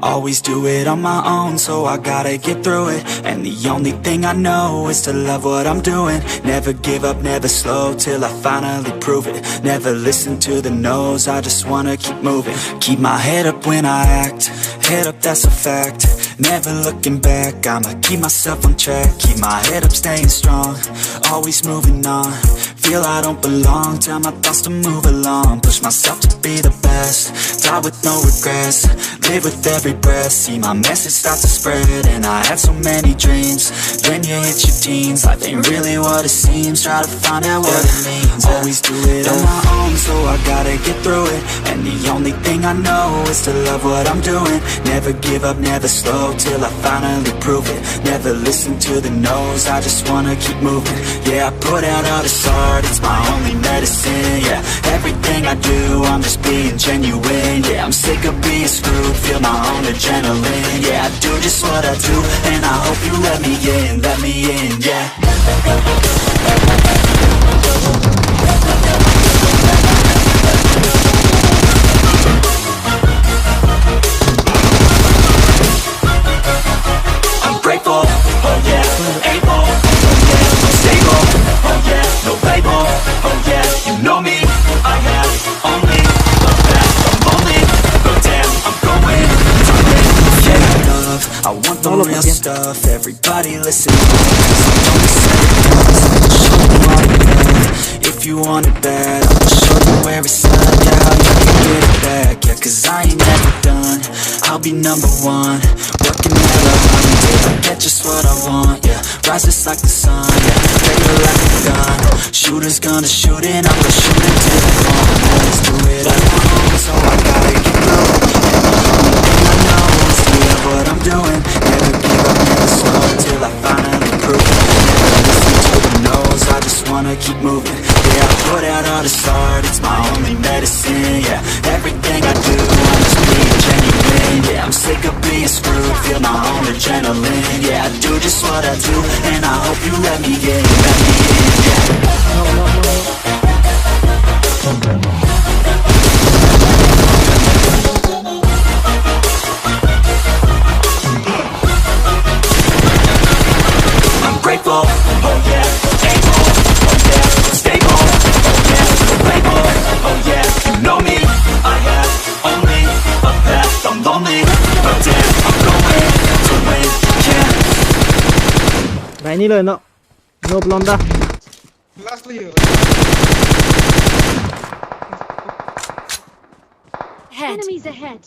Always do it on my own, so I gotta get through it. And the only thing I know is to love what I'm doing. Never give up, never slow, till I finally prove it. Never listen to the no's, I just wanna keep moving. Keep my head up when I act, head up, that's a fact. Never looking back, I'ma keep myself on track. Keep my head up, staying strong, always moving on. Feel I don't belong, tell my thoughts to move along. Push myself to be the best, die with no regrets. Live with every breath, see my message start to spread. And I had so many dreams, then you hit your teens. Life ain't really what it seems, try to find out what it means. Always do it on my own, so I gotta get through it. And the only thing I know is to love what I'm doing. Never give up, never slow, till I finally prove it. Never listen to the no's, I just wanna keep moving. Yeah, I put out all this art, it's my only medicine. Yeah, everything I do, I'm just being genuine. Yeah, I'm sick of being screwed, feel my own adrenaline. Yeah, I do just what I do, and I hope you let me in, yeah. I'm grateful, oh yeah, able, oh yeah, I'm stable, oh yeah, no label, oh yeah, you know me, I have only the best. I'm lonely, but damn, I'm going to win. Yeah, I love, I want the real stuff. Everybody listen, if you want it bad, I'll show you where it's at. Yeah, how you can get it back. Yeah, cause I ain't never done, I'll be number one. Working hella hard until I get just what I want. Yeah, rises like the sun. Yeah, fatal like a gun. Shooters gonna shoot and I'm gonna shoot until I fall. Always do it on my own, so I gotta get through it. And the only thing I know is to love what I'm doing. Never give up, never slow, till I finally prove it. Never listen to the no's, I just wanna keep moving. Yeah, I put out all this art, it's my only medicine. Yeah, everything I do, I'm just being genuine. Yeah, I'm sick of being screwed, feel my own adrenaline. Yeah, I do just what I do, and I hope you let me in, yeah. I'm grateful, oh yeah, able, oh yeah, stable, oh yeah, label, oh yeah, you know me, I have only a path. I'm lonely, but damn, I'm going to win, yeah. ไหนนี่เลยเนาะโนบลอนดา Lastly, Enemies ahead.